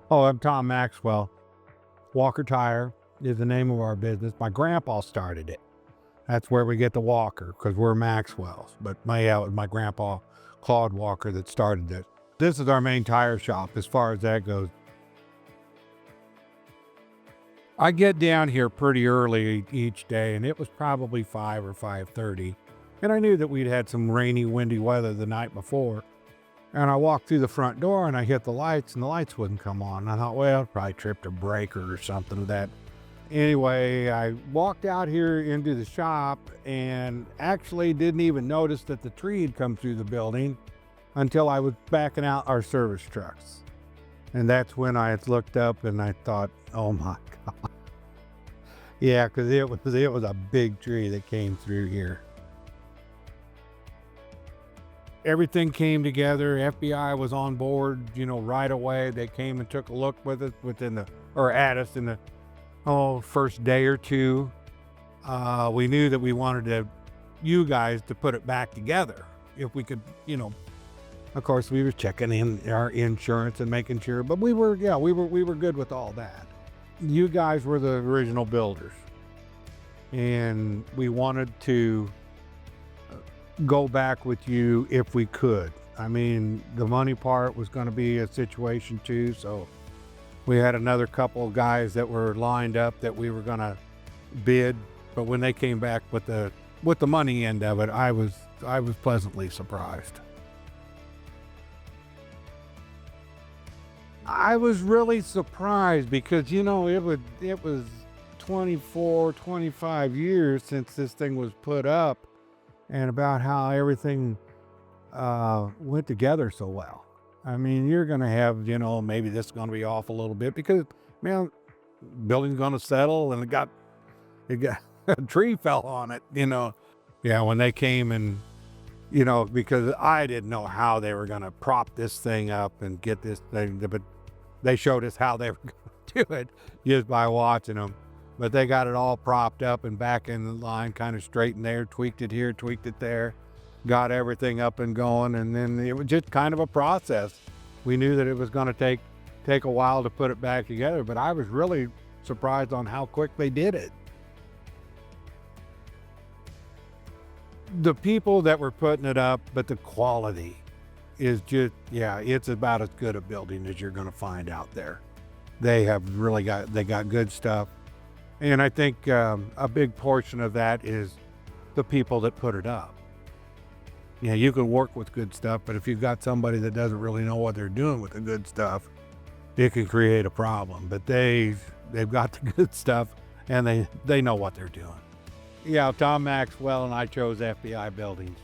Oh, I'm Tom Maxwell. Walker Tire is the name of our business. My grandpa started it. That's where we get the Walker because we're Maxwells. But yeah, it was my grandpa, Claude Walker, that started it. This is our main tire shop as far as that goes. I get down here pretty early each day, and it was probably 5 or 5:30. And I knew that we'd had some rainy, windy weather the night before. And I walked through the front door and I hit the lights and the lights wouldn't come on. And I thought, well, probably tripped a breaker or something of that. Anyway, I walked out here into the shop and actually didn't even notice that the tree had come through the building until I was backing out our service trucks. And that's when I had looked up and I thought, oh my God. Yeah, because it was a big tree that came through here. Everything came together. FBI was on board, right away. They came and took a look with us at us in the first day or two. We knew that we wanted you guys to put it back together if we could, Of course, we were checking in our insurance and making sure, but we were good with all that. You guys were the original builders, and we wanted to go back with you if we could. I mean, the money part was going to be a situation too, so we had another couple of guys that were lined up that we were going to bid, but when they came back with the money end of it, I was pleasantly surprised. I was really surprised because it was 24, 25 years since this thing was put up, and about how everything went together so well. I mean, you're going to have, maybe this is going to be off a little bit because, man, building's going to settle and it got a tree fell on it, Yeah, when they came and, because I didn't know how they were going to prop this thing up and get this thing, but they showed us how they were going to do it just by watching them. But they got it all propped up and back in the line, kind of straightened there, tweaked it here, tweaked it there, got everything up and going. And then it was just kind of a process. We knew that it was going to take a while to put it back together, but I was really surprised on how quick they did it. The people that were putting it up, but the quality is just, it's about as good a building as you're going to find out there. They got good stuff. And I think a big portion of that is the people that put it up. Yeah, you can work with good stuff, but if you've got somebody that doesn't really know what they're doing with the good stuff, it can create a problem. But they've got the good stuff, and they know what they're doing. Yeah, Tom Maxwell and I chose FBI buildings.